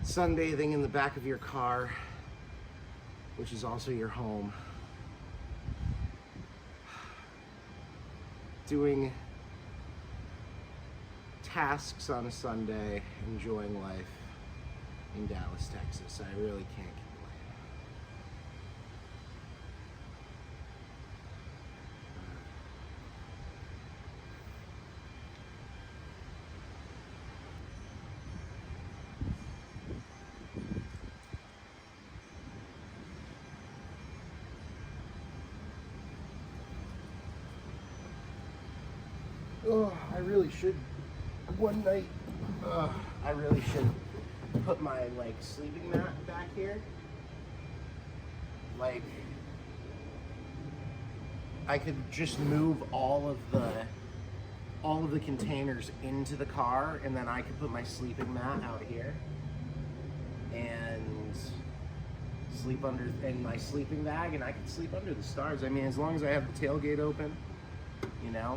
sunbathing in the back of your car, which is also your home, doing tasks on a Sunday, enjoying life in Dallas, Texas. I really can't complain. Oh, I really should one night. I really should put my sleeping mat back here. Like, I could just move all of the containers into the car, and then I could put my sleeping mat out here and sleep in my sleeping bag, and I could sleep under the stars. I mean, as long as I have the tailgate open, you know.